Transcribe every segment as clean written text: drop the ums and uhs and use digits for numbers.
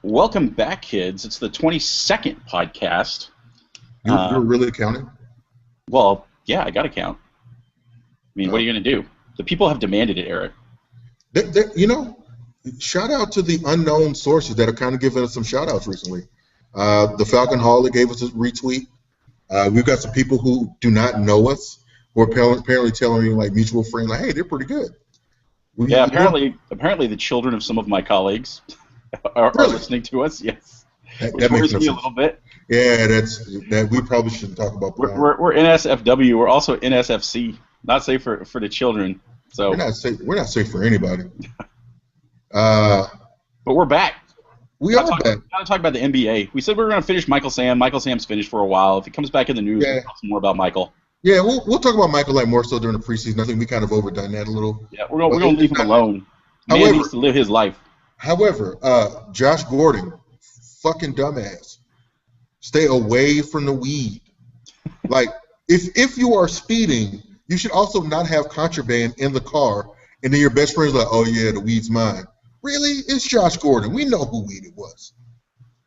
Welcome back, kids. It's the 22nd podcast. You're really counting? Well, yeah, I got to count. I mean, what are you going to do? The people have demanded it, Eric. Shout out to the unknown sources that have kind of given us some shout outs recently. The Falcon Hauler gave us a retweet. We've got some people who do not know us who are apparently telling me, like, mutual friends, like, hey, they're pretty good. Apparently the children of some of my colleagues are listening to us, yes. That makes me a little bit. Yeah, that we probably shouldn't talk about. We're NSFW. We're also NSFC. Not safe for the children. So we're not safe for anybody. But we're back. We are back. Gotta talk about the NBA. We said we were going to finish Michael Sam. Michael Sam's finished for a while. If he comes back in the news, we'll talk some more about Michael. Yeah, we'll talk about Michael more so during the preseason. I think we kind of overdone that a little. Yeah, we're going to leave him alone. Man needs to live his life. However, Josh Gordon, fucking dumbass, stay away from the weed. Like, if you are speeding, you should also not have contraband in the car, and then your best friend's like, oh yeah, the weed's mine. Really? It's Josh Gordon. We know who weed it was.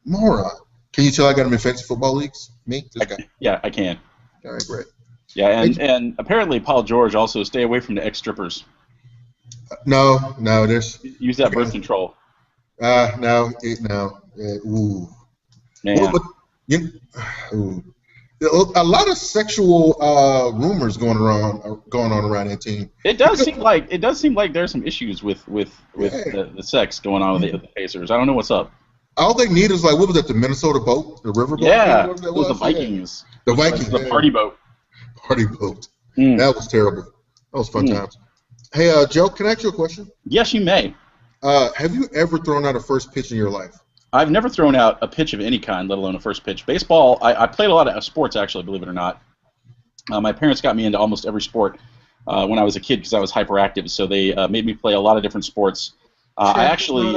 Moron. Can you tell I got him in fantasy football leagues? Me? This guy? Yeah, I can. All right, great. Yeah, and apparently Paul George also stay away from the ex-strippers. No, there's... Use that birth control. Ooh. Man. Ooh. A lot of sexual rumors going on around that team. It does seem like there's some issues with the sex going on with the Pacers. I don't know what's up. All they need is, like, what was that? The Minnesota boat, the river boat. Yeah, it was the Vikings. The Vikings. The party boat. Party boat. That was terrible. That was fun times. Hey, Joe, can I ask you a question? Yes, you may. Have you ever thrown out a first pitch in your life? I've never thrown out a pitch of any kind, let alone a first pitch. Baseball, I played a lot of sports, actually, believe it or not. My parents got me into almost every sport when I was a kid because I was hyperactive, so they made me play a lot of different sports. I actually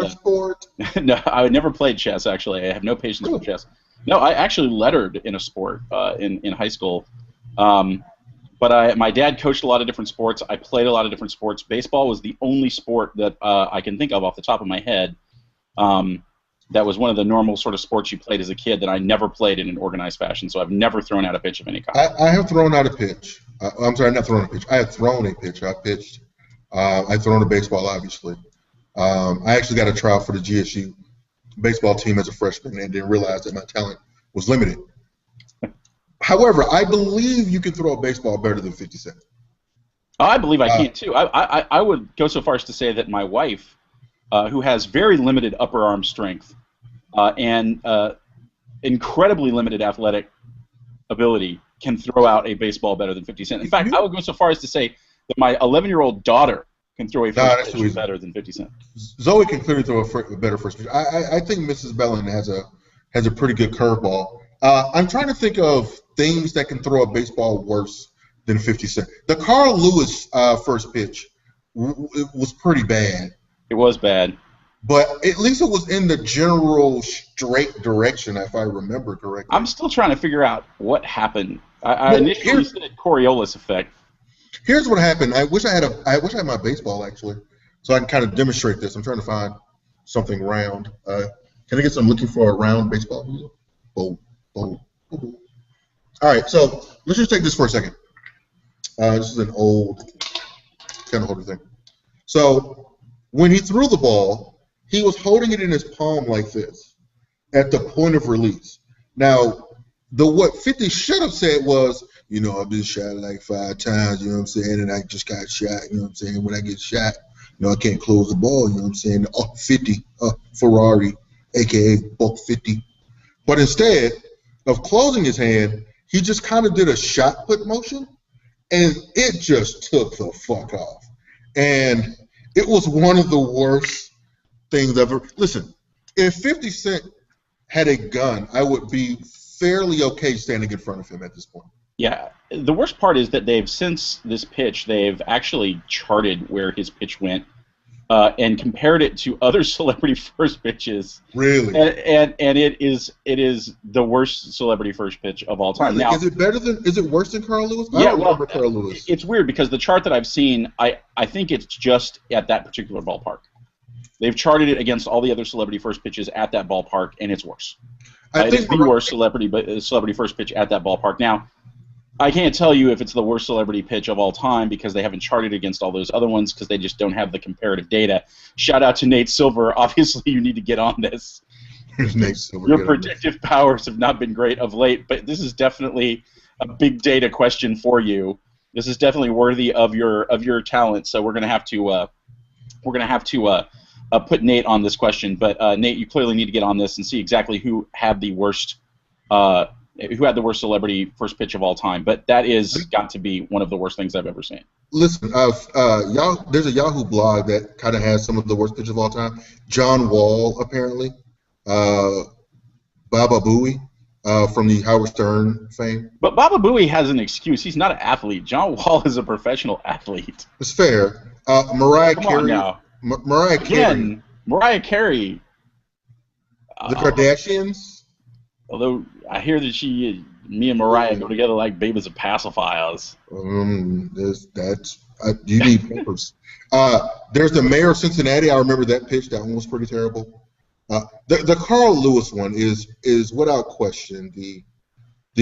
no, I never played chess, actually. I have no patience for chess. No, I actually lettered in a sport in high school. But my dad coached a lot of different sports. I played a lot of different sports. Baseball was the only sport that I can think of off the top of my head that was one of the normal sort of sports you played as a kid that I never played in an organized fashion. So I've never thrown out a pitch of any kind. I have thrown out a pitch. I'm sorry, not thrown a pitch. I have thrown a pitch. I pitched. I've thrown a baseball, obviously. I actually got a trial for the GSU baseball team as a freshman and didn't realize that my talent was limited. However, I believe you can throw a baseball better than 50 Cent. I believe I can, too. I would go so far as to say that my wife, who has very limited upper arm strength and incredibly limited athletic ability, can throw out a baseball better than 50 Cent. In fact, I would go so far as to say that my 11-year-old daughter can throw a first pitch better than 50 Cent. Zoe can clearly throw a better first pitch. I think Mrs. Bellin has a pretty good curveball. I'm trying to think of things that can throw a baseball worse than 50 Cent. The Carl Lewis first pitch was pretty bad. It was bad. But at least it was in the general straight direction, if I remember correctly. I'm still trying to figure out what happened. I initially said Coriolis effect. Here's what happened. I wish I had my baseball, actually, so I can kind of demonstrate this. I'm trying to find something round. Can I get some looking for a round baseball? Boom. All right, so let's just take this for a second. This is an old kind of older thing. So when he threw the ball, he was holding it in his palm like this at the point of release. Now, what 50 should have said was, I've been shot like 5 times, you know what I'm saying, and I just got shot, you know what I'm saying. When I get shot, I can't close the ball, you know what I'm saying. 50, Ferrari, a.k.a. Buck 50. But instead of closing his hand, he just kind of did a shot put motion, and it just took the fuck off. And it was one of the worst things ever. Listen, if 50 Cent had a gun, I would be fairly okay standing in front of him at this point. Yeah, the worst part is that since this pitch, they've actually charted where his pitch went and compared it to other celebrity first pitches. Really? And it is the worst celebrity first pitch of all time. Now, is it worse than Carl Lewis? I don't remember Carl Lewis. It's weird because the chart that I've seen, I think it's just at that particular ballpark. They've charted it against all the other celebrity first pitches at that ballpark, and it's worse. I It think is the worst celebrity first pitch at that ballpark. Now, I can't tell you if it's the worst celebrity pitch of all time because they haven't charted against all those other ones because they just don't have the comparative data. Shout out to Nate Silver. Obviously, you need to get on this. Nate Silver. Your predictive powers have not been great of late, but this is definitely a big data question for you. This is definitely worthy of your talent. So we're gonna have to put Nate on this question. But Nate, you clearly need to get on this and see exactly who had the worst celebrity first pitch of all time. But that is got to be one of the worst things I've ever seen. Listen, there's a Yahoo blog that kind of has some of the worst pitches of all time. John Wall, apparently. Baba Booey from the Howard Stern fame. But Baba Booey has an excuse. He's not an athlete. John Wall is a professional athlete. It's fair. Mariah Come Carey. on now. Mariah Carey. Again, Mariah Carey. The Kardashians. Although I hear that me and Mariah go together like babies of pacifiers. You need papers. There's the mayor of Cincinnati. I remember that pitch. That one was pretty terrible. The Carl Lewis one is without question the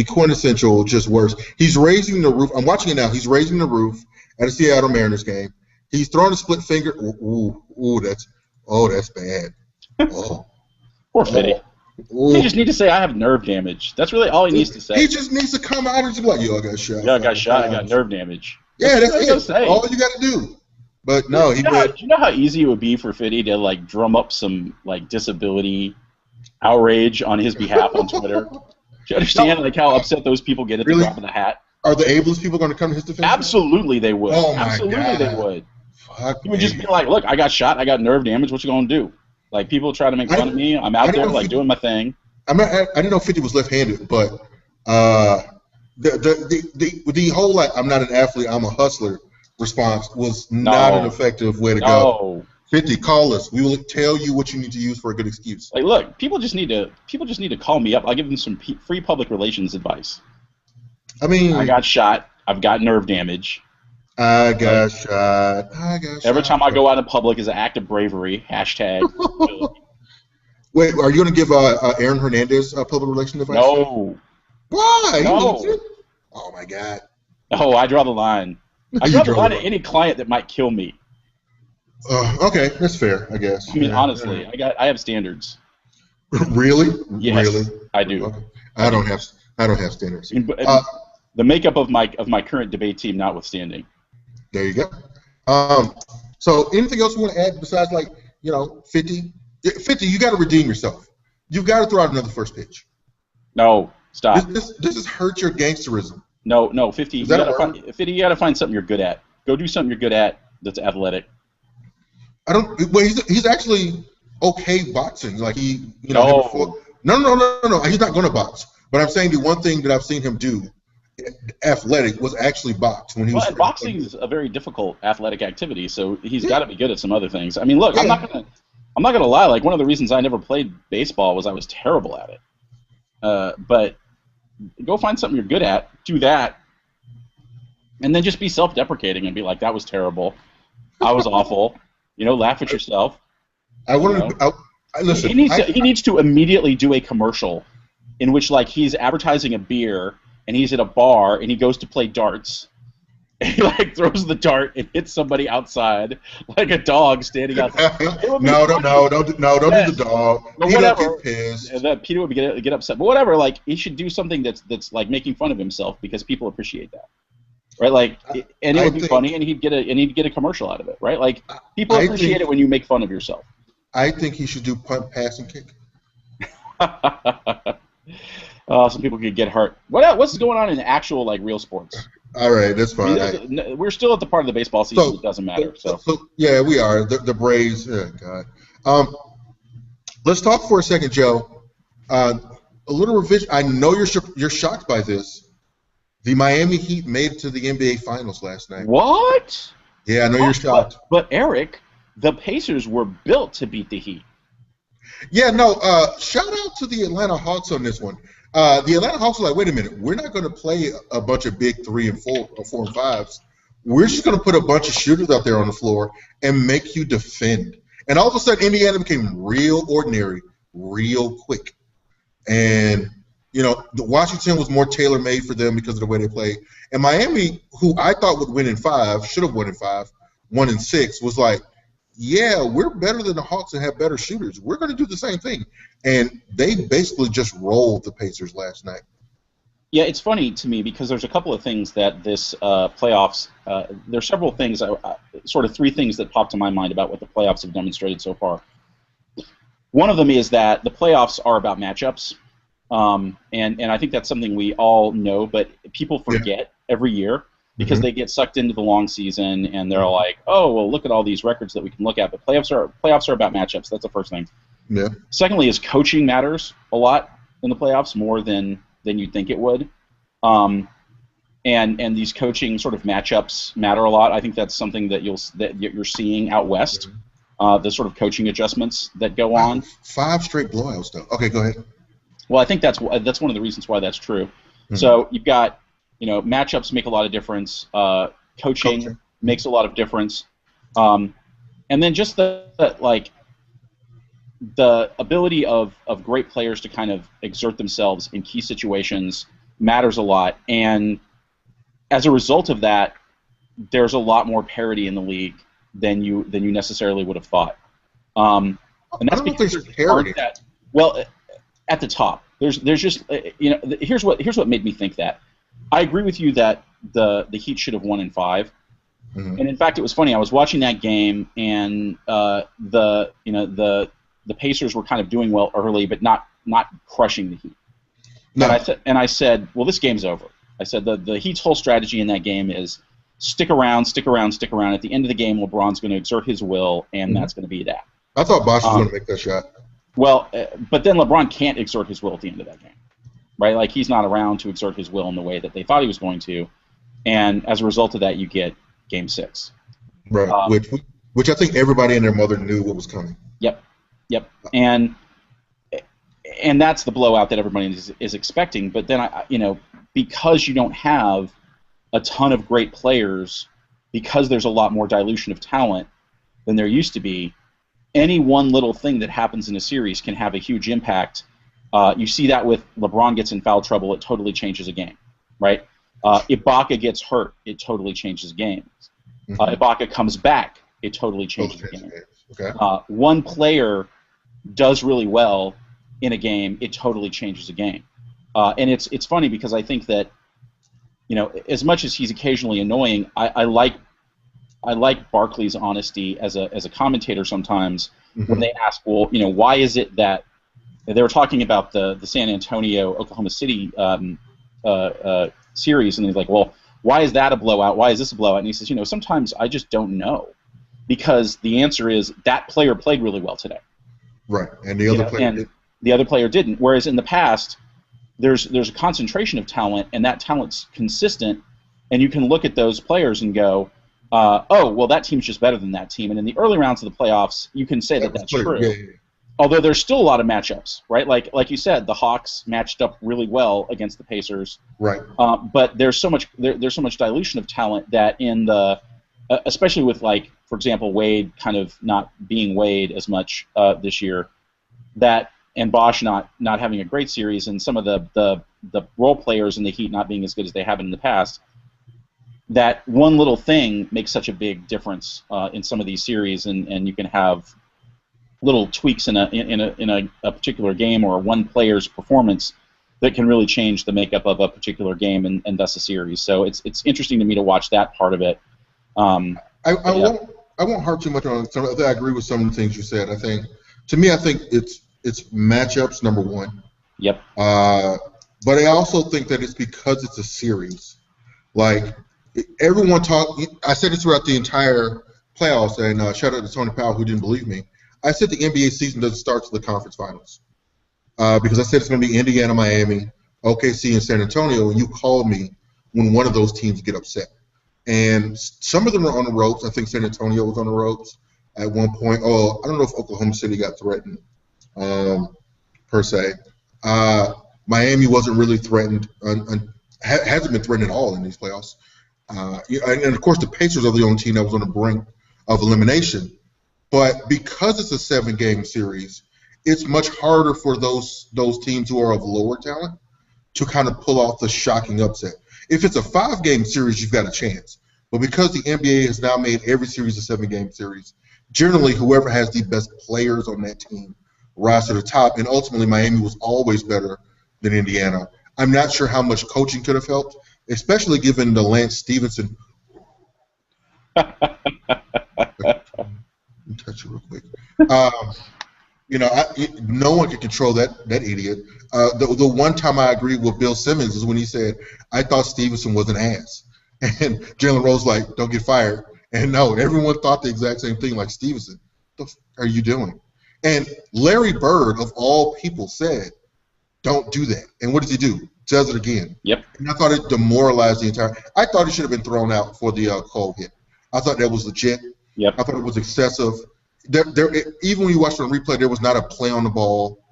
quintessential just worst. He's raising the roof. I'm watching it now. He's raising the roof at a Seattle Mariners game. He's throwing a split finger. That's bad. Oh, poor Fitty. He just need to say, I have nerve damage. That's really all he needs to say. He just needs to come out and just be like, yo, I got shot. Yeah, I got shot. I got nerve damage. Yeah, that's it. All you got to do. But no, do you know how easy it would be for Fitty to like drum up some like disability outrage on his behalf on Twitter? Do you understand like how upset those people get at the drop of the hat? Are the ableist people going to come to his defense? Absolutely, they would. Oh my Absolutely, God. They would. Fuck He would just be like, look, I got shot. I got nerve damage. What you gonna do? Like people try to make fun of me. I'm out there like doing my thing. I didn't know 50 was left-handed, but the whole like I'm not an athlete, I'm a hustler response was not an effective way to go. 50, call us. We will tell you what you need to use for a good excuse. Like, look, people just need to call me up. I'll give them some free public relations advice. I mean, I got shot. I've got nerve damage. I got shot. Every time I go out in public is an act of bravery. Hashtag. Wait, are you going to give Aaron Hernandez public relations advice? No. Why? No. Oh my God. Oh, I draw the line. I draw the line at any client that might kill me. Okay, that's fair, I guess. I mean, honestly, I have standards. Really? Yes, really? I do. Okay. I don't have standards. The makeup of my current debate team notwithstanding. There you go. So anything else you want to add besides 50? 50, you got to redeem yourself. You've got to throw out another first pitch. No, stop. This has hurt your gangsterism. No, 50. You got to find something you're good at. Go do something you're good at that's athletic. Well, he's actually okay boxing. Like No. No. He's not going to box. But I'm saying the one thing that I've seen him do, athletic, was actually box when he was. Boxing is a very difficult athletic activity, so he's got to be good at some other things. I mean, look, I'm not gonna lie. Like, one of the reasons I never played baseball was I was terrible at it. But go find something you're good at, do that, and then just be self-deprecating and be like, "That was terrible. I was awful." Laugh at yourself. Listen. He needs to immediately do a commercial in which he's advertising a beer and he's at a bar and he goes to play darts. And he throws the dart and hits somebody outside like a dog standing outside. No, don't do the dog. Whatever. Get pissed. And then Peter would get upset. But whatever, he should do something that's making fun of himself because people appreciate that. Right? And it would be funny and he'd get a commercial out of it, right? People appreciate it when you make fun of yourself. I think he should do punt, pass, and kick. Some people could get hurt. What's going on in actual real sports? All right, that's fine. We're still at the part of the baseball season that doesn't matter. So yeah, we are. The Braves. Oh God. Let's talk for a second, Joe. A little revision. I know you're shocked by this. The Miami Heat made it to the NBA Finals last night. What? Yeah, I know you're shocked. But Eric, the Pacers were built to beat the Heat. Yeah, no. Shout out to the Atlanta Hawks on this one. The Atlanta Hawks are like, wait a minute, we're not going to play a bunch of big 3 and 4 or 4 and 5s. We're just going to put a bunch of shooters out there on the floor and make you defend. And all of a sudden, Indiana became real ordinary, real quick. And, the Washington was more tailor-made for them because of the way they played. And Miami, who I thought would win in 5, should have won in 5, won in 6, was like, yeah, we're better than the Hawks and have better shooters. We're going to do the same thing. And they basically just rolled the Pacers last night. Yeah, it's funny to me because there's a couple of things that this playoffs, there's several things, sort of 3 things that pop to my mind about what the playoffs have demonstrated so far. One of them is that the playoffs are about matchups, and I think that's something we all know, but people forget every year because they get sucked into the long season and they're like, oh, well, look at all these records that we can look at. But playoffs are about matchups. That's the first thing. Yeah. Secondly, is coaching matters a lot in the playoffs more than you'd think it would. And these coaching sort of matchups matter a lot. I think that's something that you're seeing out west. The sort of coaching adjustments that go on. 5 straight blowouts, though. Okay, go ahead. Well, I think that's one of the reasons why that's true. So you've got, matchups make a lot of difference. Coaching makes a lot of difference. And then just the ability of great players to kind of exert themselves in key situations matters a lot. And as a result of that, there's a lot more parity in the league than you necessarily would have thought. And that's because there's parity. Well, at the top, there's just here's what made me think that. I agree with you that the Heat should have won in 5. And in fact, it was funny. I was watching that game, and the Pacers were kind of doing well early, but not crushing the Heat. No. And I said, well, this game's over. I said the Heat's whole strategy in that game is stick around. At the end of the game, LeBron's going to exert his will, and that's going to be that. I thought Bosh was going to make that shot. Well, but then LeBron can't exert his will at the end of that game, right? Like, he's not around to exert his will in the way that they thought he was going to, and as a result of that, you get Game 6. Right, which I think everybody and their mother knew what was coming. Yep, and that's the blowout that everybody is expecting. But then, because you don't have a ton of great players, because there's a lot more dilution of talent than there used to be, any one little thing that happens in a series can have a huge impact. You see that with LeBron gets in foul trouble, it totally changes a game, right? Ibaka gets hurt, it totally changes games. Ibaka comes back, it totally changes a game. Okay. One player does really well in a game, it totally changes a game. And it's funny because I think that, as much as he's occasionally annoying, I like Barkley's honesty as a commentator sometimes when they ask, well, why is it that they were talking about the San Antonio Oklahoma City series, and he's like, well, why is that a blowout? Why is this a blowout? And he says, sometimes I just don't know, because the answer is that player played really well today. Right, and the other player didn't. The other player didn't. Whereas in the past, there's a concentration of talent, and that talent's consistent, and you can look at those players and go, oh, well, that team's just better than that team. And in the early rounds of the playoffs, you can say that's true. Yeah. Although there's still a lot of matchups, right? Like you said, the Hawks matched up really well against the Pacers. Right. But there's so much dilution of talent that in the especially with, like, for example, Wade kind of not being Wade as much this year, and Bosh not having a great series, and some of the role players in the Heat not being as good as they have in the past, that one little thing makes such a big difference in some of these series, and you can have little tweaks in a particular game or one player's performance that can really change the makeup of a particular game and thus a series. So it's interesting to me to watch that part of it. I won't harp too much on it. I agree with some of the things you said. I think it's matchups, number one. Yep. But I also think that it's because it's a series. Like, everyone I said it throughout the entire playoffs, and shout out to Tony Powell who didn't believe me. I said the NBA season doesn't start till the conference finals because I said it's going to be Indiana, Miami, OKC, and San Antonio, and you called me when one of those teams get upset. And some of them are on the ropes. I think San Antonio was on the ropes at one point. Oh, I don't know if Oklahoma City got threatened per se. Miami wasn't really threatened, hasn't been threatened at all in these playoffs. And of course, the Pacers are the only team that was on the brink of elimination. But because it's a 7-game series, it's much harder for those teams who are of lower talent to kind of pull off the shocking upset. If it's a 5-game series, you've got a chance. But because the NBA has now made every series a 7-game series, generally whoever has the best players on that team rise to the top. And ultimately, Miami was always better than Indiana. I'm not sure how much coaching could have helped, especially given the Lance Stevenson. Let me touch you real quick. No one can control that idiot. The one time I agreed with Bill Simmons is when he said, I thought Stevenson was an ass. And Jalen Rose like, don't get fired. And no, everyone thought the exact same thing like Stevenson. What the f are you doing? And Larry Bird, of all people, said, don't do that. And what does he do? Does it again. Yep. And I thought it demoralized the entire – I thought he should have been thrown out for the Cole hit. I thought that was legit. Yep. I thought it was excessive. Even when you watch the replay, there was not a play on the ball.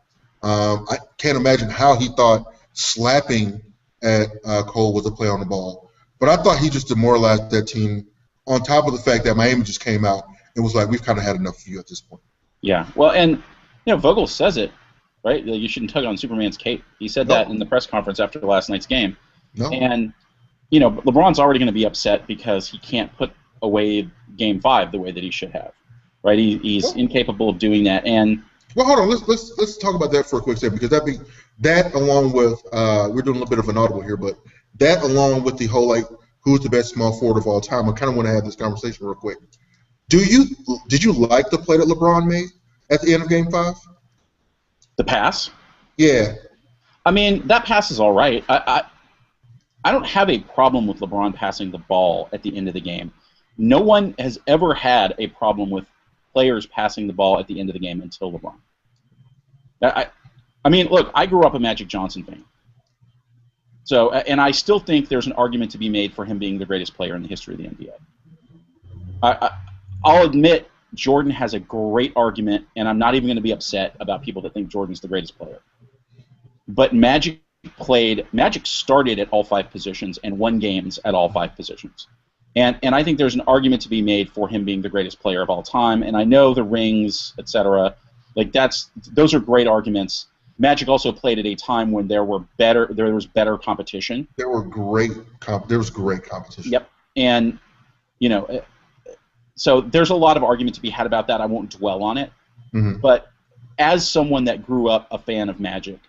I can't imagine how he thought slapping at Cole was a play on the ball. But I thought he just demoralized that team on top of the fact that Miami just came out and was like, we've kind of had enough of you at this point. Yeah. Well, and, Vogel says it, right? You shouldn't tug on Superman's cape. He said that in the press conference after last night's game. No. And, LeBron's already going to be upset because he can't put away Game 5 the way that he should have. Right, he's incapable of doing that, and well, hold on. Let's talk about that for a quick second because that along with we're doing a little bit of an audible here, but that along with the whole like who's the best small forward of all time, I kind of want to have this conversation real quick. Did you like the play that LeBron made at the end of Game 5? The pass? Yeah. I mean, that pass is all right. I don't have a problem with LeBron passing the ball at the end of the game. No one has ever had a problem with players passing the ball at the end of the game until LeBron. I mean, look, I grew up a Magic Johnson fan. So, and I still think there's an argument to be made for him being the greatest player in the history of the NBA. I'll admit Jordan has a great argument, and I'm not even going to be upset about people that think Jordan's the greatest player. But Magic started at all 5 positions and won games at all 5 positions. And I think there's an argument to be made for him being the greatest player of all time. And I know the rings, etc. Those are great arguments. Magic also played at a time when there was better competition. There was great competition. Yep. And so there's a lot of argument to be had about that. I won't dwell on it. Mm-hmm. But as someone that grew up a fan of Magic,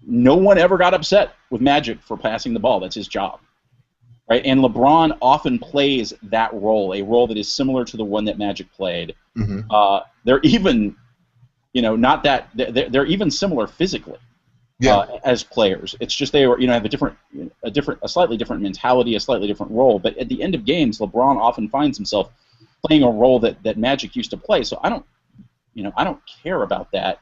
no one ever got upset with Magic for passing the ball. That's his job. Right? And LeBron often plays that role, a role that is similar to the one that Magic played. Mm-hmm. They're even, they're even similar physically as players. It's just they have a slightly different mentality, a slightly different role. But at the end of games, LeBron often finds himself playing a role that Magic used to play. So I don't care about that.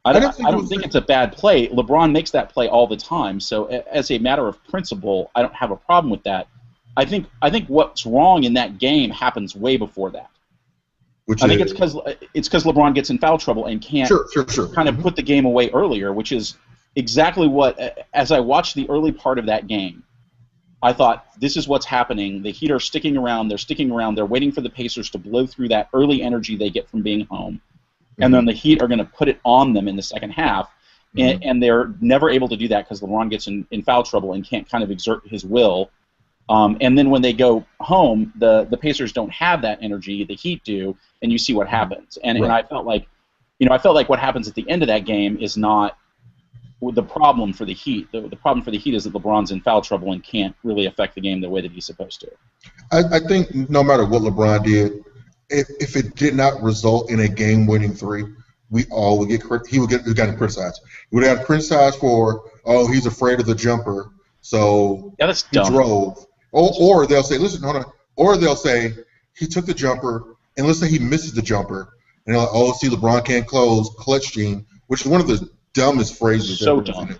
I don't think it's a bad play. LeBron makes that play all the time. So as a matter of principle, I don't have a problem with that. I think what's wrong in that game happens way before that. I think it's because LeBron gets in foul trouble and can't kind of put the game away earlier, which is exactly what, as I watched the early part of that game, I thought, this is what's happening. The Heat are sticking around. They're waiting for the Pacers to blow through that early energy they get from being home. And then the Heat are going to put it on them in the second half, and they're never able to do that because LeBron gets in foul trouble and can't kind of exert his will. And then when they go home, the Pacers don't have that energy. The Heat do, and you see what happens. And I felt like, what happens at the end of that game is not the problem for the Heat. The problem for the Heat is that LeBron's in foul trouble and can't really affect the game the way that he's supposed to. I think no matter what LeBron did, if it did not result in a game-winning 3, we all would get he would get criticized. He would have criticized for, he's afraid of the jumper, so that's he dumb. drove. Or they'll say, listen, hold on. Or they'll say he took the jumper, and let's say he misses the jumper, and they're like, see, LeBron can't close, clutch gene, which is one of the dumbest phrases. So dumb.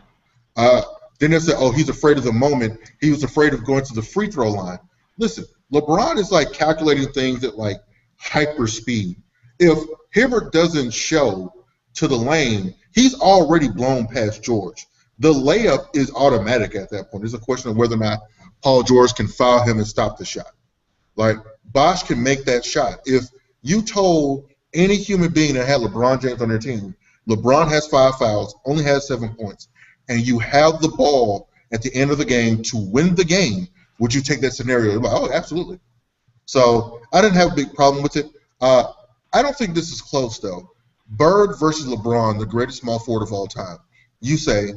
Then they'll say, he's afraid of the moment. He was afraid of going to the free throw line. Listen, LeBron is like calculating things at like hyper speed. If Hibbert doesn't show to the lane, he's already blown past George. The layup is automatic at that point. It's a question of whether or not Paul George can foul him and stop the shot. Like, Bosh can make that shot. If you told any human being that had LeBron James on their team, LeBron has 5 fouls, only has 7 points, and you have the ball at the end of the game to win the game, would you take that scenario? Like, oh, absolutely. So I didn't have a big problem with it. I don't think this is close, though. Bird versus LeBron, the greatest small forward of all time. You say?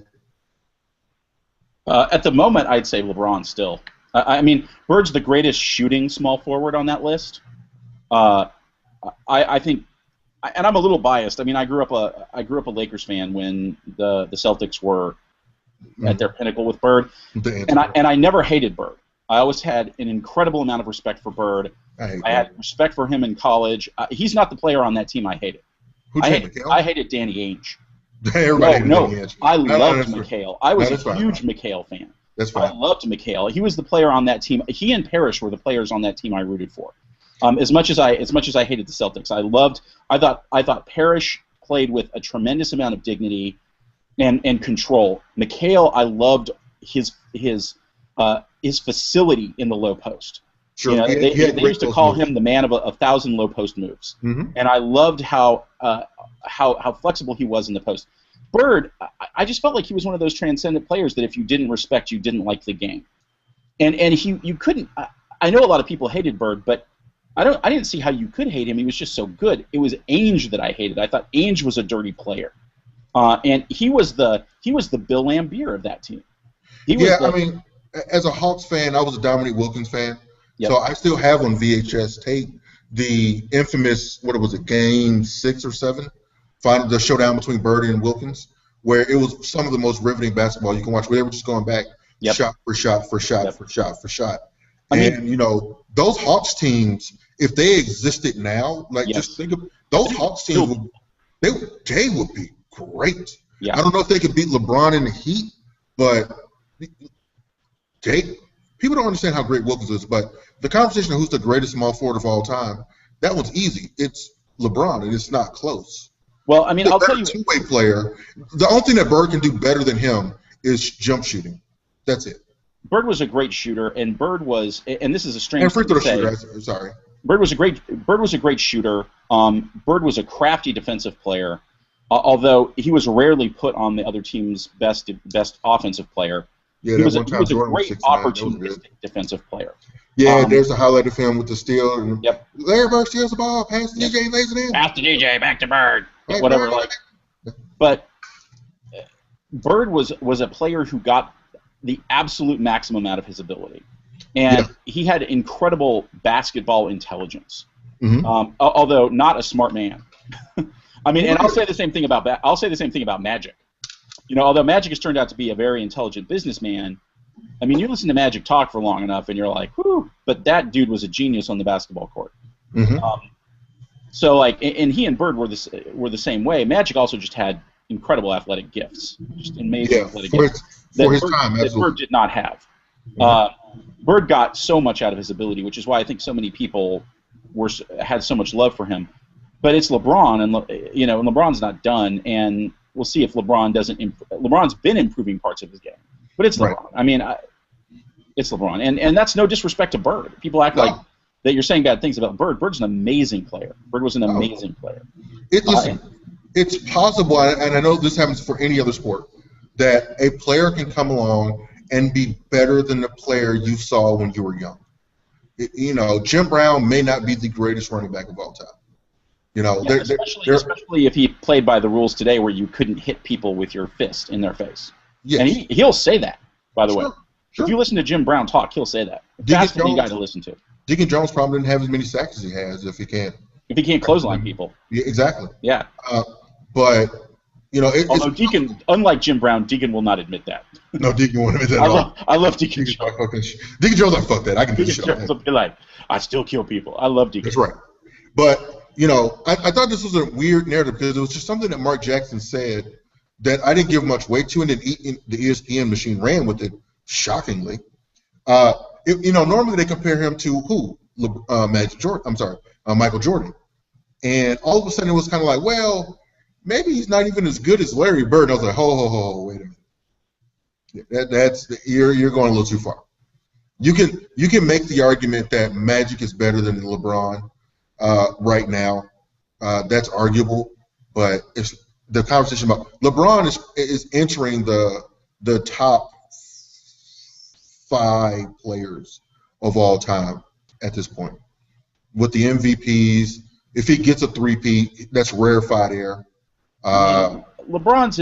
At the moment, I'd say LeBron still. I mean, Bird's the greatest shooting small forward on that list. I think, and I'm a little biased. I mean, I grew up a Lakers fan when the Celtics were at their pinnacle with Bird, and I never hated Bird. I always had an incredible amount of respect for Bird. I had respect for him in college. He's not the player on that team I hated. I hated Danny Ainge. Everybody no, Danny Ainge. I loved McHale. I was a huge McHale fan. That's fine. I loved McHale. He was the player on that team. He and Parrish were the players on that team I rooted for. As much as I hated the Celtics, I thought Parrish played with a tremendous amount of dignity and control. McHale, I loved his facility in the low post. Sure. You know, they used to call him the man of a thousand low post moves, and I loved how flexible he was in the post. Bird, I just felt like he was one of those transcendent players that if you didn't respect, you didn't like the game, and you couldn't. I know a lot of people hated Bird, but I didn't see how you could hate him. He was just so good. It was Ainge that I hated. I thought Ainge was a dirty player, and he was the Bill Laimbeer of that team. I mean, as a Hawks fan, I was a Dominique Wilkins fan. Yep. So I still have on VHS tape the infamous, Game 6 or 7, the showdown between Bird and Wilkins, where it was some of the most riveting basketball you can watch, where they were just going back shot for shot for shot for shot for shot. And, you know, those Hawks teams, if they existed now, just think of those Hawks teams, they would be great. Yeah. I don't know if they could beat LeBron in the Heat, but people don't understand how great Wilkins is, but the conversation of who's the greatest small forward of all time, that one's easy. It's LeBron, and it's not close. Well, I mean, I'll tell you, two-way player. The only thing that Bird can do better than him is jump shooting. That's it. Bird was a great shooter, and Bird was, and this is a strange and free throw thing to say. Shooter. Sorry. Bird was a great shooter. Bird was a crafty defensive player, although he was rarely put on the other team's best offensive player. Yeah, he was a great opportunistic defensive player. Yeah, there's a highlight of him with the steal. And Larry Bird steals the ball, pass to DJ, lays it in. Pass to DJ, back to Bird. Whatever. But Bird was a player who got the absolute maximum out of his ability, and he had incredible basketball intelligence. Although not a smart man. I mean, and I'll say the same thing about Magic. You know, although Magic has turned out to be a very intelligent businessman, I mean, you listen to Magic talk for long enough, and you're like, whoo! But that dude was a genius on the basketball court. So, like, and he and Bird were the same way. Magic also just had incredible athletic gifts, just amazing athletic gifts that Bird did not have. Bird got so much out of his ability, which is why I think so many people had so much love for him. But it's LeBron, and LeBron's not done, and we'll see if LeBron doesn't. LeBron's been improving parts of his game, but it's LeBron. Right. I mean, it's LeBron, and that's no disrespect to Bird. People act like that you're saying bad things about Bird. Bird's an amazing player. Bird was an amazing player. Listen, it's possible, and I know this happens for any other sport, that a player can come along and be better than the player you saw when you were young. Jim Brown may not be the greatest running back of all time. Especially if he played by the rules today, where you couldn't hit people with your fist in their face. Yes. And he'll say that, by the way. Sure. If you listen to Jim Brown talk, he'll say that. Fascinating guy to listen to. Deacon Jones probably didn't have as many sacks as he has if he can't clothesline people. Yeah, exactly. Yeah. But although Deacon, unlike Jim Brown, Deacon will not admit that. No, Deacon won't admit that at all. I love Deacon Jones. Deacon Jones, like, fuck that. I can do this shit. Jones will be like, I still kill people. I love Deacon. That's right. But I thought this was a weird narrative because it was just something that Mark Jackson said that I didn't give much weight to, and then the ESPN machine ran with it shockingly. Normally they compare him to who? Michael Jordan. And all of a sudden it was kind of like, well, maybe he's not even as good as Larry Bird. And I was like, ho, wait a minute. You're going a little too far. You can make the argument that Magic is better than LeBron right now. that's arguable, but it's the conversation about LeBron is entering the top 5 players of all time at this point with the MVPs. If he gets a three-peat, that's rarefied air. LeBron's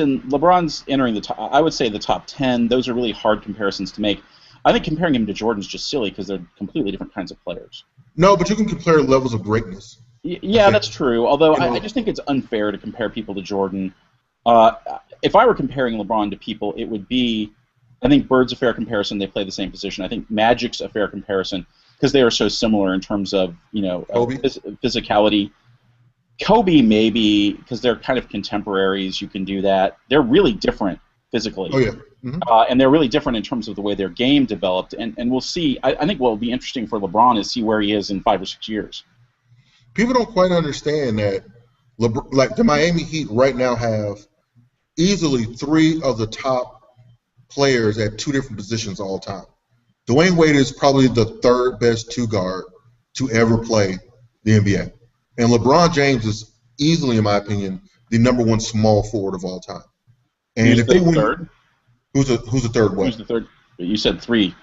entering the top. I would say the top 10. Those are really hard comparisons to make. I think comparing him to Jordan is just silly because they're completely different kinds of players. No, but you can compare levels of greatness. Yeah, that's true. Although I just think it's unfair to compare people to Jordan. If I were comparing LeBron to people, it would be, I think Bird's a fair comparison. They play the same position. I think Magic's a fair comparison because they are so similar in terms of physicality. Kobe maybe because they're kind of contemporaries. You can do that. They're really different physically. Oh yeah. Mm-hmm. And they're really different in terms of the way their game developed. And we'll see. I think what will be interesting for LeBron is see where he is in 5 or 6 years. People don't quite understand that, like the Miami Heat right now have easily 3 of the top players at 2 different positions all time. Dwayne Wade is probably the 3rd best 2 guard to ever play the NBA. And LeBron James is easily, in my opinion, the #1 small forward of all time. And who's if they win, third? Who's the third one? Who's the third? You said 3.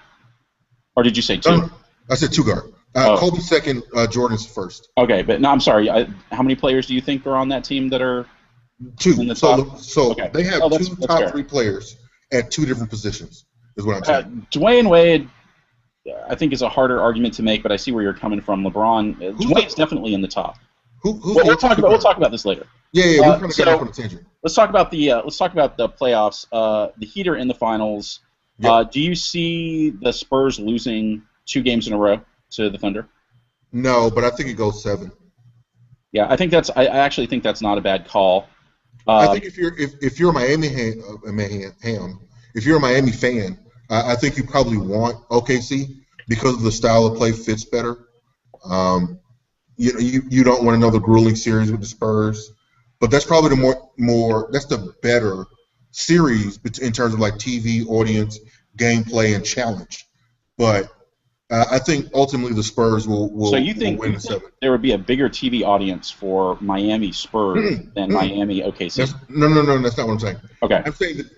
Or did you say 2? No, I said 2 guard. Kobe's second, Jordan's first. Okay, but no, I'm sorry. How many players do you think are on that team that are 2? In the top? So Okay. they have That's 2 fair. top 3 players at 2 different positions, is what I'm saying. Dwayne Wade, I think, is a harder argument to make, but I see where you're coming from. LeBron, Dwayne's definitely in the top. We'll talk about this later. Yeah, we're kind of getting off on a tangent. Let's talk about the playoffs. The Heat are in the finals. Yep. Do you see the Spurs losing 2 games in a row to the Thunder? No, but I think it goes 7. Yeah, I actually think that's not a bad call. I think if you're a Miami if you're a Miami fan, I think you probably want OKC because of the style of play fits better. You don't want another grueling series with the Spurs, but that's probably the better series in terms of like TV audience, gameplay, and challenge. But I think ultimately the Spurs will So you think win the 7. there would be a bigger TV audience for Miami Spurs than Miami OKC? No, that's not what I'm saying. Okay. I'm saying that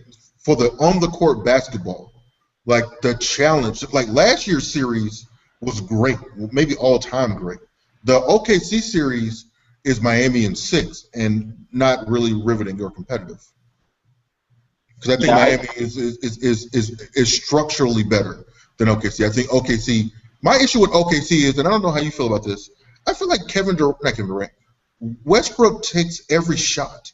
for the on-the-court basketball, like the challenge, like last year's series was great, maybe all-time great. The OKC series is Miami in 6 and not really riveting or competitive. Because I think Miami is structurally better than OKC. I think OKC. My issue with OKC is, and I don't know how you feel about this. I feel like not Kevin Durant, Westbrook takes every shot.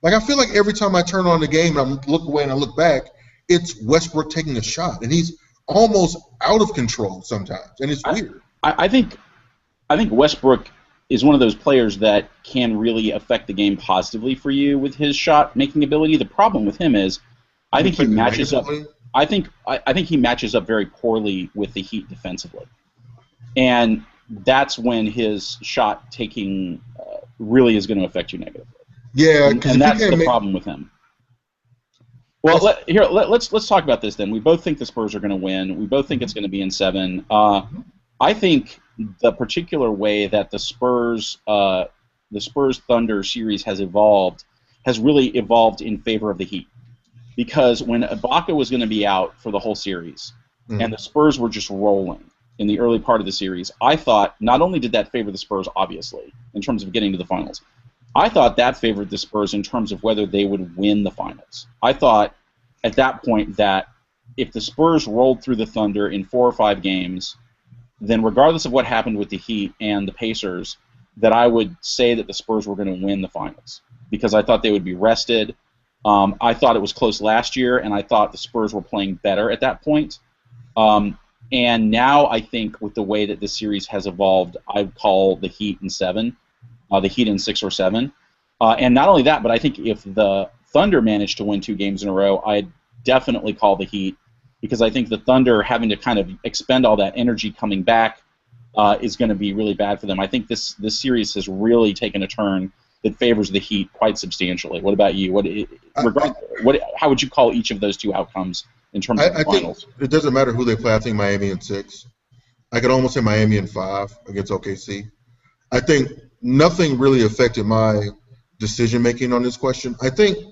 Like I feel like every time I turn on the game and I look away and I look back, it's Westbrook taking a shot, and he's almost out of control sometimes, and it's weird. I think Westbrook is one of those players that can really affect the game positively for you with his shot-making ability. The problem with him is, I think he matches up. I think he matches up very poorly with the Heat defensively, and that's when his shot taking really is going to affect you negatively. Yeah, and that's the problem with him. Well, let's talk about this then. We both think the Spurs are going to win. We both think it's going to be in 7. I think the particular way that the Spurs Thunder series has really evolved in favor of the Heat. Because when Ibaka was going to be out for the whole series, and the Spurs were just rolling in the early part of the series, I thought not only did that favor the Spurs, obviously, in terms of getting to the finals, I thought that favored the Spurs in terms of whether they would win the finals. I thought at that point that if the Spurs rolled through the Thunder in 4 or 5 games, then regardless of what happened with the Heat and the Pacers, that I would say that the Spurs were going to win the finals because I thought they would be rested. I thought it was close last year, and I thought the Spurs were playing better at that point. And now I think with the way that this series has evolved, I'd call the Heat in 7, the Heat in 6 or 7. And not only that, but I think if the Thunder managed to win 2 games in a row, I'd definitely call the Heat because I think the Thunder having to kind of expend all that energy coming back is going to be really bad for them. I think this series has really taken a turn that favors the Heat quite substantially. What about you? How would you call each of those 2 outcomes in terms of the finals? Think it doesn't matter who they play. I think Miami in 6. I could almost say Miami in 5 against OKC. I think nothing really affected my decision making on this question. I think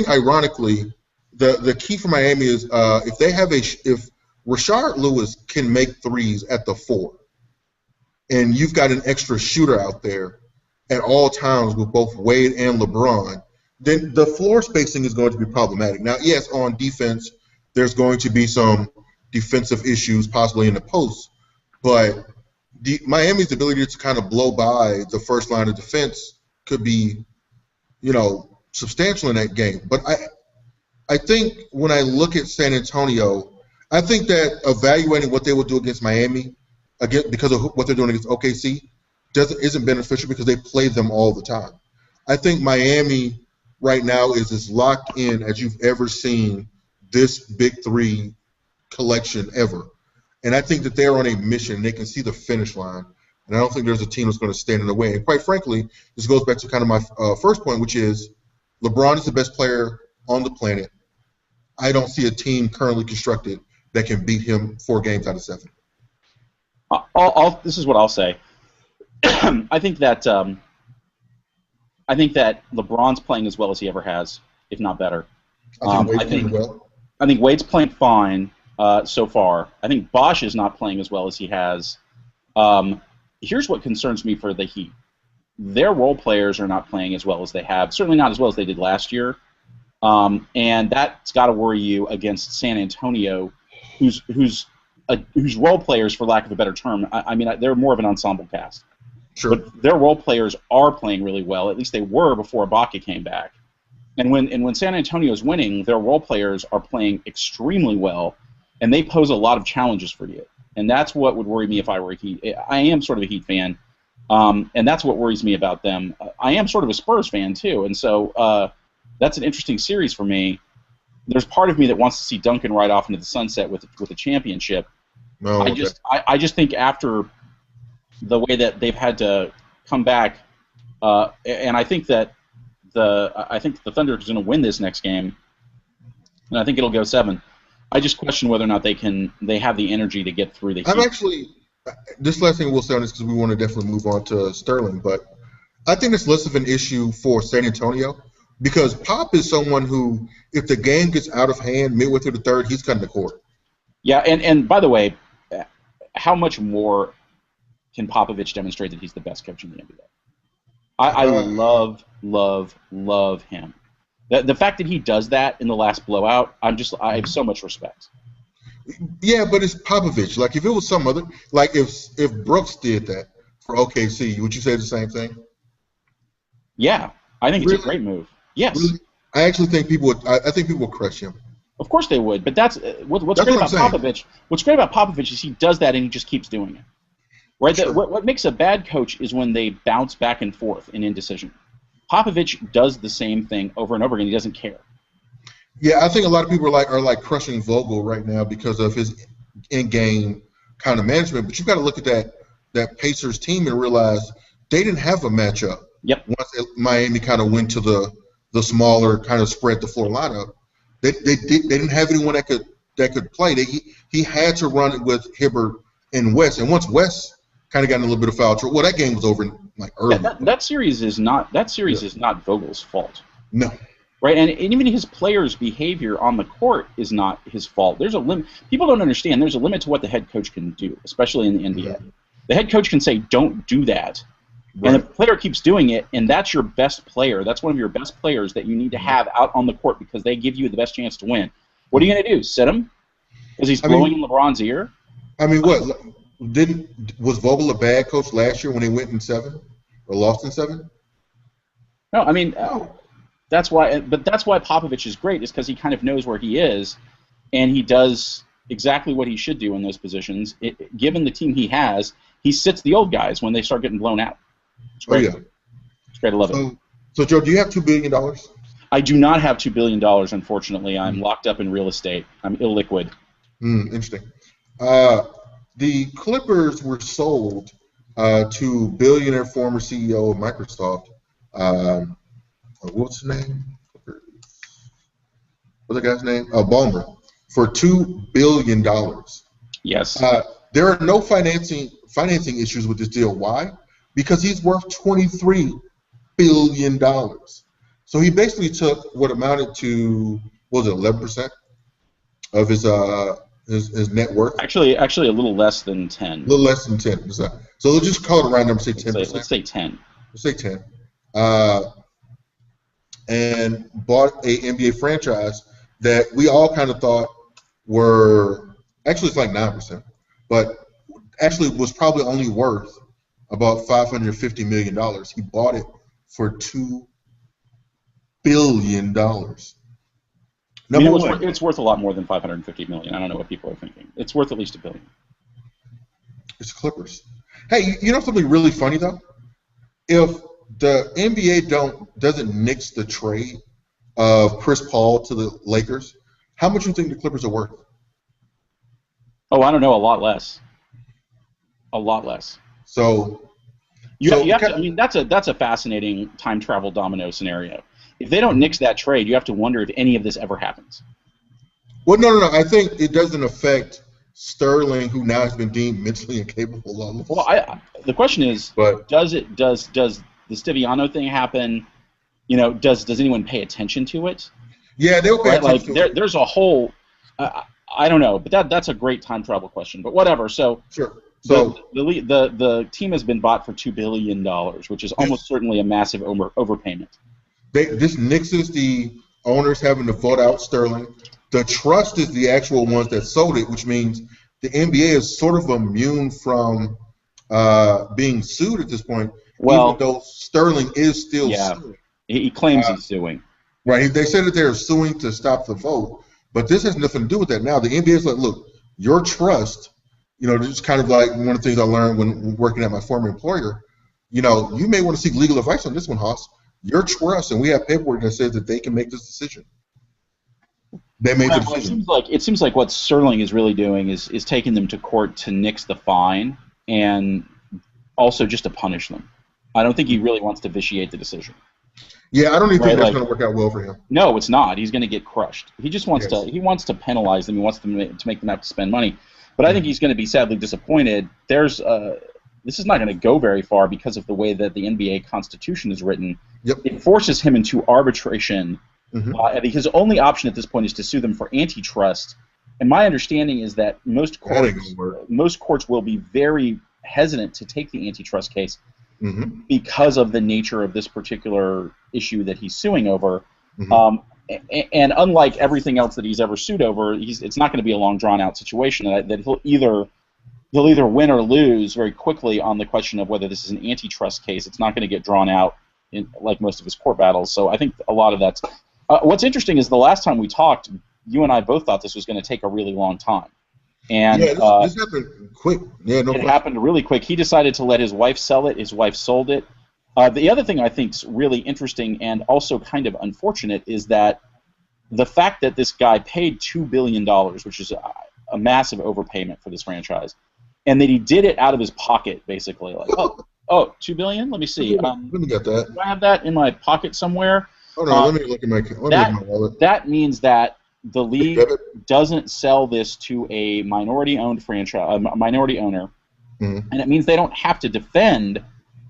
ironically, the key for Miami is if Rashard Lewis can make threes at the 4, and you've got an extra shooter out there at all times with both Wade and LeBron, then the floor spacing is going to be problematic. Now, yes, on defense, there's going to be some defensive issues possibly in the post, but Miami's ability to kind of blow by the first line of defense could be, substantial in that game. But I think when I look at San Antonio, I think that evaluating what they will do against Miami, again because of what they're doing against OKC, isn't beneficial because they play them all the time. I think Miami right now is as locked in as you've ever seen this big three collection ever. And I think that they're on a mission. They can see the finish line. And I don't think there's a team that's going to stand in the way. And quite frankly, this goes back to kind of my first point, which is LeBron is the best player on the planet. I don't see a team currently constructed that can beat him 4 games out of 7. This is what I'll say. I think that LeBron's playing as well as he ever has, if not better. I think Wade's playing fine so far. I think Bosh is not playing as well as he has. Here's what concerns me for the Heat. Their role players are not playing as well as they have, certainly not as well as they did last year. And that's got to worry you against San Antonio, whose role players, for lack of a better term, I mean, they're more of an ensemble cast. Sure. But their role players are playing really well. At least they were before Ibaka came back. And when San Antonio's winning, their role players are playing extremely well, and they pose a lot of challenges for you. And that's what would worry me if I were a Heat. I am sort of a Heat fan, and that's what worries me about them. I am sort of a Spurs fan too, and so that's an interesting series for me. There's part of me that wants to see Duncan ride off into the sunset with a championship. No, okay. I just think after the way that they've had to come back, and I think that the Thunder is going to win this next game, and I think it'll go 7. I just question whether or not they have the energy to get through the Heat. This last thing we'll say on this because we want to definitely move on to Sterling, but I think it's less of an issue for San Antonio because Pop is someone who, if the game gets out of hand midway through the third, he's cutting the court. Yeah, and by the way, how much more can Popovich demonstrate that he's the best coach in the NBA? I love him. The fact that he does that in the last blowout, I have so much respect. Yeah, but it's Popovich. Like if it was some other, like if Brooks did that for OKC, would you say the same thing? Yeah, I think it's a great move. Yes, really? I actually think people would. I think people would crush him. Of course they would, but that's what's great about Popovich. What's great about Popovich is he does that and he just keeps doing it. Right. Sure. What makes a bad coach is when they bounce back and forth in indecision. Popovich does the same thing over and over again. He doesn't care. Yeah, I think a lot of people are like crushing Vogel right now because of his in-game kind of management. But you've got to look at that Pacers team and realize they didn't have a matchup. Yep. Once Miami kind of went to the smaller kind of spread the floor lineup, they didn't have anyone that could play. He had to run it with Hibbert and West, and once West kind of got in a little bit of foul trouble, well, that game was over early. Yeah, that series is not Vogel's fault. No. Right, and even his players' behavior on the court is not his fault. There's a limit. People don't understand. There's a limit to what the head coach can do, especially in the NBA. Mm-hmm. The head coach can say, "Don't do that," right. And the player keeps doing it, and that's your best player. That's one of your best players that you need to have out on the court because they give you the best chance to win. What are you going to do? Sit him? Because he's blowing in LeBron's ear? I mean, what? Was Vogel a bad coach last year when he went in 7 or lost in 7? No, I mean, that's why Popovich is great, is because he kind of knows where he is, and he does exactly what he should do in those positions. Given the team he has, he sits the old guys when they start getting blown out. It's great. Oh, yeah. It's great. I love it. So, Joe, do you have $2 billion? I do not have $2 billion, unfortunately. I'm locked up in real estate. I'm illiquid. Interesting. The Clippers were sold to billionaire former CEO of Microsoft. What's his name? What's the guy's name? Ballmer, for $2 billion. Yes. There are no financing issues with this deal. Why? because he's worth $23 billion. So he basically took what amounted to, what was it, 11% of his net worth? Actually, a little less than 10. A little less than 10%. So let's just call it a round number, say 10%. Let's say 10. Let's say 10. And bought a NBA franchise that we all kind of thought were, actually it's like 9%, but actually was probably only worth about $550 million. He bought it for $2 billion. Number one, it's worth a lot more than $550 million. I don't know what people are thinking. It's worth at least $1 billion. It's Clippers. Hey, you know something really funny though? If the NBA doesn't nix the trade of Chris Paul to the Lakers, how much do you think the Clippers are worth? Oh, I don't know. A lot less. A lot less. So you have to. I mean, that's a fascinating time travel domino scenario. If they don't nix that trade, you have to wonder if any of this ever happens. Well, no. I think it doesn't affect Sterling, who now has been deemed mentally incapable. Almost. Well, the question is, does the Stiviano thing happen? You know, does anyone pay attention to it? Yeah, they'll pay attention. Like there's a whole. I don't know, but that's a great time travel question. But whatever. So sure. So the team has been bought for $2 billion, which is almost certainly a massive overpayment. This nixes the owners having to vote out Sterling. The trust is the actual ones that sold it, which means the NBA is sort of immune from being sued at this point, even though Sterling is still suing. He claims he's suing. Right. They said that they're suing to stop the vote, but this has nothing to do with that now. The NBA is like, look, your trust, you know, it's kind of like one of the things I learned when working at my former employer, you know, you may want to seek legal advice on this one, Haas. Your trust, and we have paperwork that says that they can make this decision. They made the decision. It seems like what Sterling is really doing is taking them to court to nix the fine and also just to punish them. I don't think he really wants to vitiate the decision. Yeah, I don't even think that's going to work out well for him. No, it's not. He's going to get crushed. He just wants to. He wants to penalize them. He wants them to make them have to spend money. But I think he's going to be sadly disappointed. This is not going to go very far because of the way that the NBA Constitution is written. Yep. It forces him into arbitration. And his only option at this point is to sue them for antitrust. And my understanding is that most courts will be very hesitant to take the antitrust case because of the nature of this particular issue that he's suing over. And unlike everything else that he's ever sued over, it's not going to be a long, drawn-out situation. That he'll either win or lose very quickly on the question of whether this is an antitrust case. It's not going to get drawn out like most of his court battles. So I think a lot of that's. What's interesting is the last time we talked, you and I both thought this was going to take a really long time. And this happened quick. Yeah, no. It happened really quick. He decided to let his wife sell it. His wife sold it. The other thing I think is really interesting and also kind of unfortunate is that the fact that this guy paid $2 billion, which is a massive overpayment for this franchise, and that he did it out of his pocket, basically. Like, $2 billion? Let me see. Let me get that. Do I have that in my pocket somewhere? Oh, no, let me look at my wallet. That means that the league doesn't sell this to a minority-owned franchise, a minority owner, and it means they don't have to defend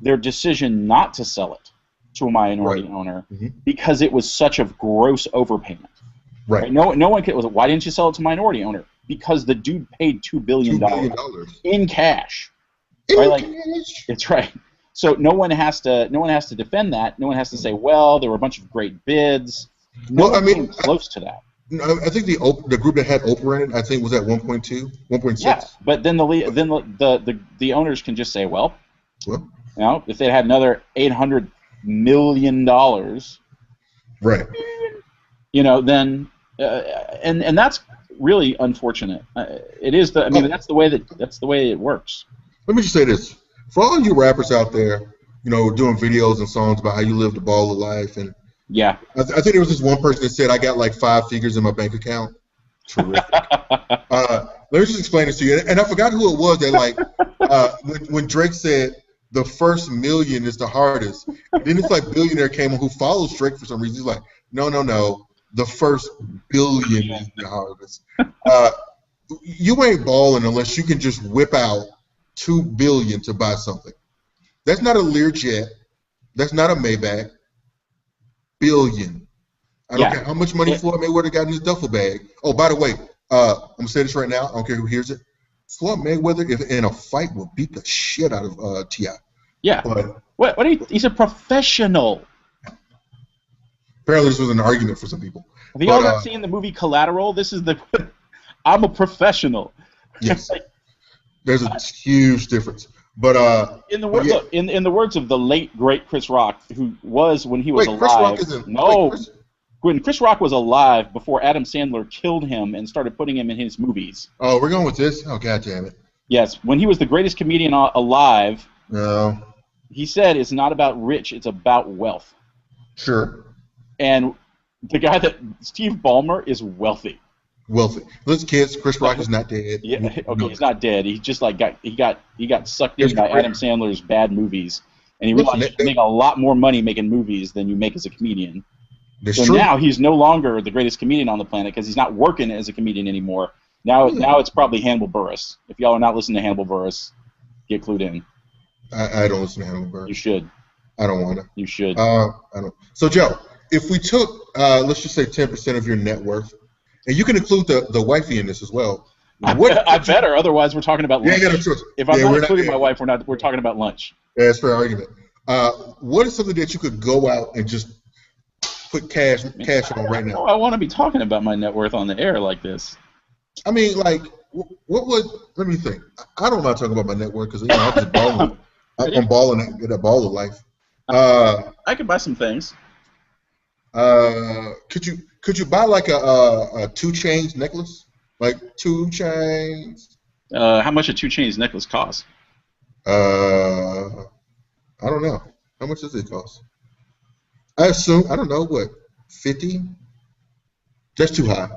their decision not to sell it to a minority owner because it was such a gross overpayment. Right. No one could. Why didn't you sell it to a minority owner? Because the dude paid $2 billion in cash. It's right. So no one has to defend that. No one has to say, well, there were a bunch of great bids. Came close to that. I think the group that had Oprah in it, I think, was at 1.2, 1.6. Yeah, but then the owners can just say, well, you know, if they had another $800 million, right? You know, then and that's really unfortunate. It is that's the way it works. Let me just say this. For all you rappers out there, you know, doing videos and songs about how you live the baller life, and I think there was this one person that said, I got like 5 figures in my bank account. Terrific. Let me just explain this to you. And I forgot who it was that, like, when Drake said the first million is the hardest, then it's like Billionaire came on, who follows Drake for some reason. He's like, no, the first billion is the hardest. You ain't balling unless you can just whip out $2 billion to buy something. That's not a Learjet. That's not a Maybach. Billion. I don't care how much money Floyd Mayweather got in his duffel bag. Oh, by the way, I'm gonna say this right now. I don't care who hears it. Floyd Mayweather, if in a fight, will beat the shit out of T.I. Yeah. But what are you, he's a professional. Apparently, this was an argument for some people. Have you all not seen the movie Collateral? This is the I'm a professional. Yes. There's a huge difference. But in the look, in the words of the late great Chris Rock, who was when he was alive. Chris Rock isn't. When Chris Rock was alive, before Adam Sandler killed him and started putting him in his movies. Oh, we're going with this? Oh, God damn it. Yes, when he was the greatest comedian alive. No. He said it's not about rich, it's about wealth. Sure. And the guy Steve Ballmer is wealthy. Wealthy. Listen, kids, Chris Rock is not dead. Yeah, okay, he's not dead. He just got sucked in by Adam Sandler's bad movies, and he realized you can make a lot more money making movies than you make as a comedian. So now he's no longer the greatest comedian on the planet because he's not working as a comedian anymore. Now it's probably Hannibal Buress. If y'all are not listening to Hannibal Buress, get clued in. I don't listen to Hannibal Buress. You should. I don't want to. You should. I don't. So Joe, if we took let's just say 10% of your net worth, and you can include the wifey in this as well. I better, otherwise we're talking about lunch. If I'm not including my wife, we're talking about lunch. Yeah, that's a fair argument. What is something that you could go out and just put cash on right now? I want to be talking about my net worth on the air like this. I mean, like, what would? Let me think. I don't mind talking about my net worth because I'm just balling. I'm balling at a baller life. I could buy some things. Could you buy like a 2 Chainz necklace? Like 2 Chainz? How much a 2 Chainz necklace cost? I don't know. How much does it cost? I assume, I don't know, what, 50? That's too high.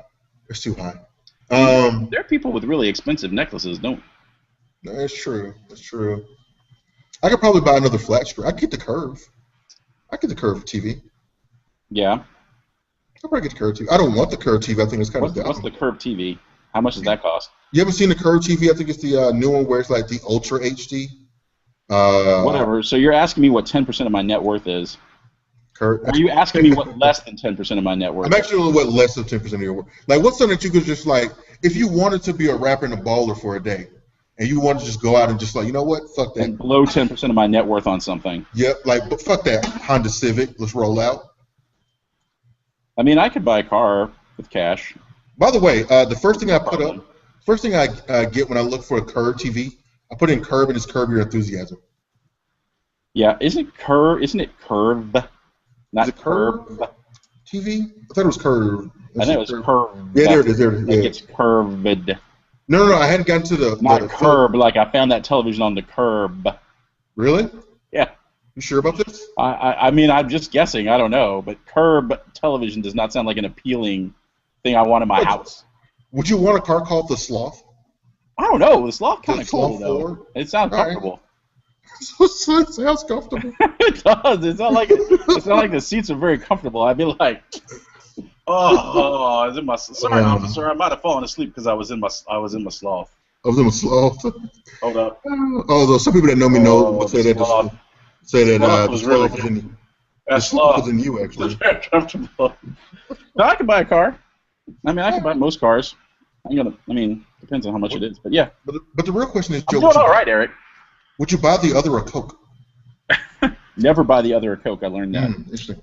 That's too high. There are people with really expensive necklaces, don't? That's true. That's true. I could probably buy another flat screen. I could get the Curve. I get the Curve TV. Yeah. I'll probably get the Curve TV. I don't want the Curve TV. I think it's kind of dumb. What's the Curve TV? How much does that cost? You haven't seen the Curve TV? I think it's the new one where it's like the Ultra HD. Whatever. So you're asking me what 10% of my net worth is. Are you asking me what less than 10% of my net worth I'm actually what less than 10% of your worth. Like, what's something that you could just, like, if you wanted to be a rapper and a baller for a day, and you wanted to just go out and just, like, you know what? Fuck that. And blow 10% of my net worth on something. Yep, like, but fuck that. Honda Civic. Let's roll out. I mean, I could buy a car with cash. By the way, the first thing I get when I look for a Curve TV, I put in Curve and it's Curb Your Enthusiasm. Yeah, isn't it Curve? Not is it Curve TV? I thought it was Curve. I think it was Curve. Yeah, there it is. There it is. Like it's curved. No, I hadn't gotten to the... Not curb, like I found that television on the curb. Really? Yeah. You sure about this? I mean, I'm just guessing. I don't know. But curb television does not sound like an appealing thing I want in my house. Would you want a car called the Sloth? I don't know. The Sloth kind of cool, though. It sounds comfortable. Right. It sounds comfortable. It does. It's not like the seats are very comfortable. I'd be like, I was in my. Sorry, officer. I might have fallen asleep because I was in my Sloth. I was in my Sloth. Hold up. Although some people that know me would say that was really good. The Sloth was in you, actually. Very comfortable. No, I can buy a car. I mean, I can buy most cars. Depends on how much it is, but yeah. But the real question is, Joe. I'm doing all right, Eric. Would you buy the other a Coke? Never buy the other a Coke. I learned that. Interesting.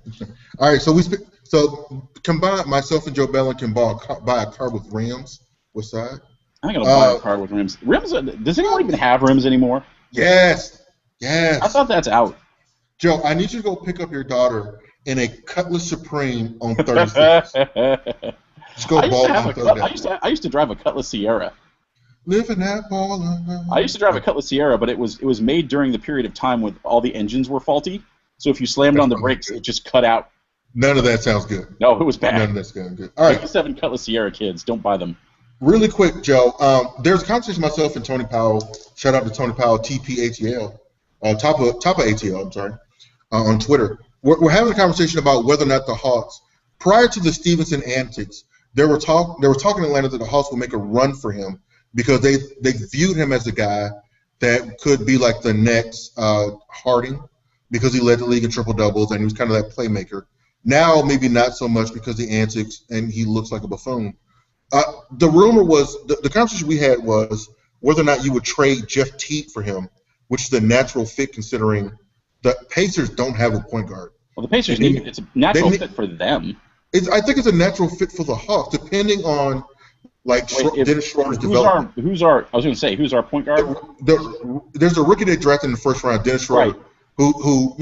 All right, so combine myself and Joe Bellin can buy a car with rims. What side? I'm gonna buy a car with rims. Rims? Does anyone even have rims anymore? Yes. I thought that's out. Joe, I need you to go pick up your daughter in a Cutlass Supreme on 36. Just go ball on 36. I used to drive a Cutlass Sierra. Living that baller. I used to drive a Cutlass Sierra, but it was made during the period of time when all the engines were faulty. So if you slammed on the brakes, it just cut out. None of that sounds good. No, it was bad. None of that sounds good. All right. 57 Cutlass Sierra kids, don't buy them. Really quick, Joe. There's a conversation myself and Tony Powell. Shout out to Tony Powell, TPATL, top of ATL. I'm sorry, on Twitter. We're having a conversation about whether or not the Hawks, prior to the Stevenson antics, they were talking in Atlanta that the Hawks would make a run for him because they viewed him as a guy that could be like the next Harding because he led the league in triple doubles and he was kind of that playmaker. Now maybe not so much because the antics and he looks like a buffoon. The rumor was the conversation we had was whether or not you would trade Jeff Teague for him, which is the natural fit considering the Pacers don't have a point guard. Well, the Pacers it's a natural fit for them. I think it's a natural fit for the Hawks, depending on Dennis Schroeder's development. Who's our point guard? There's a rookie they drafted in the first round, Dennis Schroeder, who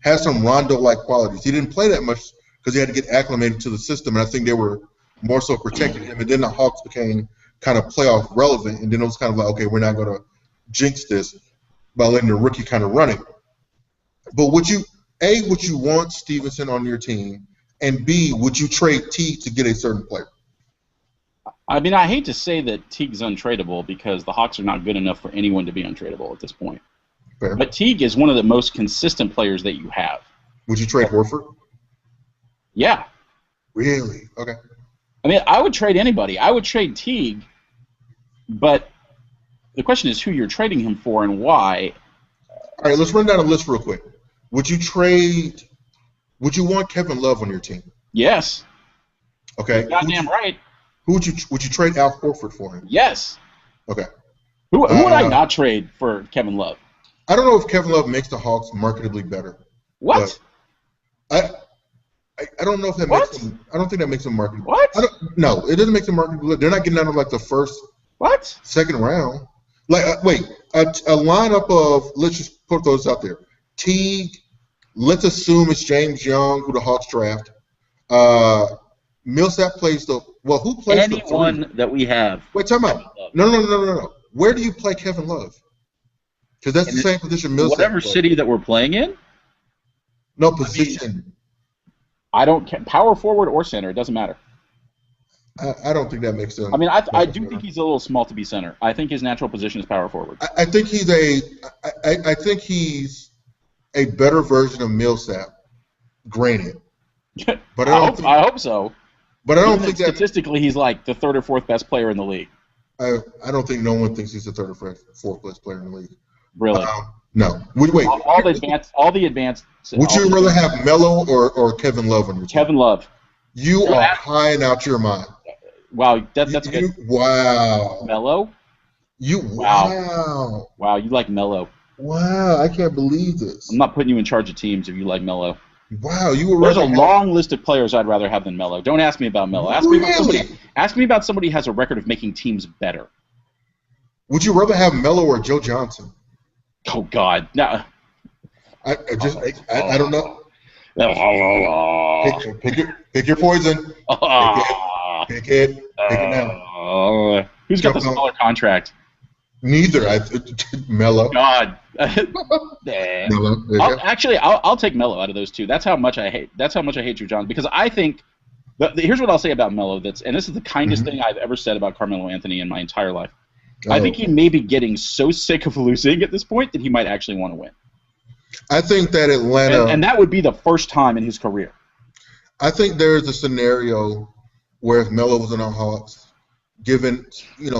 has some Rondo-like qualities. He didn't play that much because he had to get acclimated to the system, and I think they were more so protecting him. And then the Hawks became kind of playoff relevant, and then it was kind of like, okay, we're not going to jinx this by letting the rookie kind of run it. But would you want Stevenson on your team, and B, would you trade Teague to get a certain player? I mean, I hate to say that Teague's untradeable because the Hawks are not good enough for anyone to be untradeable at this point. Fair. But Teague is one of the most consistent players that you have. Would you trade Horford? Yeah. Really? Okay. I mean, I would trade anybody. I would trade Teague, but the question is who you're trading him for and why. All right, let's run down a list real quick. Would you want Kevin Love on your team? Yes. Okay. You're goddamn right. Would you trade Al Horford for him? Yes. Okay. Who would I not trade for Kevin Love? I don't know if Kevin Love makes the Hawks marketably better. What? I don't know if that makes them. I don't think that makes them marketable. What? No, it doesn't make them marketable. They're not getting out of like the first, second round. Like, wait, a lineup of, let's just put those out there. Teague, let's assume it's James Young, who the Hawks draft. Millsap plays the, well, who plays anyone that we have. Wait, time out. No. Where do you play Kevin Love? Because that's the same position Millsap whatever plays. City that we're playing in? No, position. I don't care. Power forward or center, it doesn't matter. I don't think that makes sense. I mean, I do think he's a little small to be center. I think his natural position is power forward. I think he's a better version of Millsap, granted. But I hope so. But I don't think that statistically he's like the third or fourth best player in the league. I don't think no one thinks he's the third or fourth best player in the league. Really? No. Wait. All the advanced. Would you rather have Melo or Kevin Love on your team? Kevin Love. You are high and out your mind. Wow, that's good. Wow. Melo? Wow. Wow, you like Melo. Wow, I can't believe this. I'm not putting you in charge of teams if you like Melo. Wow, you were. There's a long list of players I'd rather have than Melo. Don't ask me about Melo. Ask me about somebody who has a record of making teams better. Would you rather have Melo or Joe Johnson? Oh God, no. I don't know. Pick your poison. Pick it now. Who's got the smaller contract? Neither. Melo. God. Melo. I'll take Melo out of those two. That's how much I hate Joe Johnson, because I think here's what I'll say about Melo. And this is the kindest thing I've ever said about Carmelo Anthony in my entire life. I think he may be getting so sick of losing at this point that he might actually want to win. I think that Atlanta, and that would be the first time in his career. I think there's a scenario where if Melo was in our Hawks, given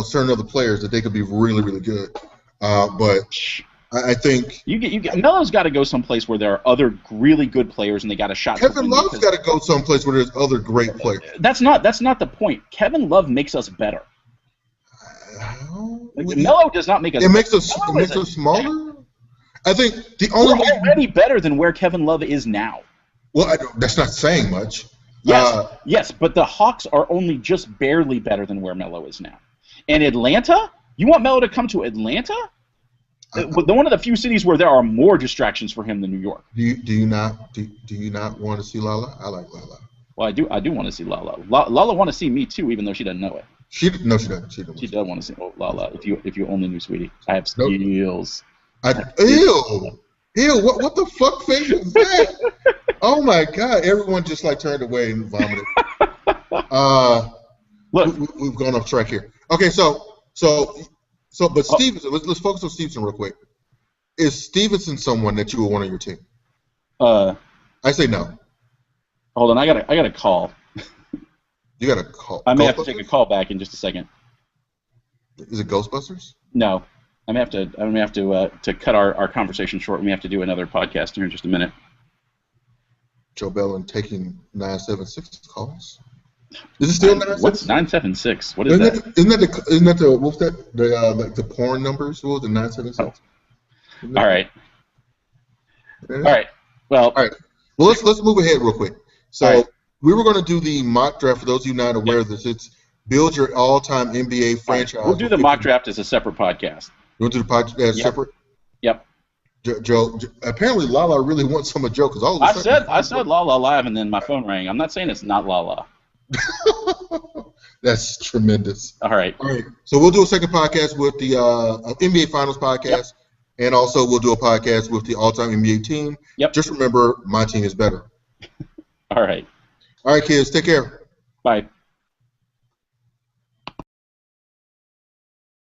certain other players, that they could be really, really good. But I think Melo's got to go someplace where there are other really good players and they got a shot. Kevin Love's got to go someplace where there's other great players. That's not the point. Kevin Love makes us better. Melo does not make us. It makes us smaller. I think the only we're already better than where Kevin Love is now. Well, that's not saying much. Yes, but the Hawks are only just barely better than where Melo is now. And Atlanta? You want Melo to come to Atlanta? One of the few cities where there are more distractions for him than New York. Do you not want to see Lala? I like Lala. Well, I do want to see Lala. Lala want to see me too, even though she doesn't know it. She doesn't. She does want to see Lala. If you only knew, sweetie, I have skills. Ew! What the fuck face is that? Oh my God! Everyone just turned away and vomited. Look, we've gone off track here. Okay, but Stevenson. Let's focus on Stevenson real quick. Is Stevenson someone that you would want on your team? I say no. Hold on, I got a call. You got a call? I may have to take a call back in just a second. Is it Ghostbusters? No. I'm gonna have to cut our conversation short. We may have to do another podcast here in just a minute. Joe Bellin taking 976 calls. Is it still 976? What's 976? What is that? Isn't that the what's that like the porn numbers? What was it, 976? All right. All right. Well. All right. Well, let's move ahead real quick. So right. we were going to do the mock draft. For those of you not aware of this, it's build your all-time NBA franchise. We'll do the mock draft as a separate podcast. You want to do the podcast separate? Yep. Joe, apparently Lala really wants some of Joe because all of a sudden I said Lala live and then my phone rang. I'm not saying it's not Lala. That's tremendous. All right. So we'll do a second podcast with the NBA Finals podcast, and also we'll do a podcast with the all-time NBA team. Yep. Just remember, my team is better. All right. All right, kids. Take care. Bye.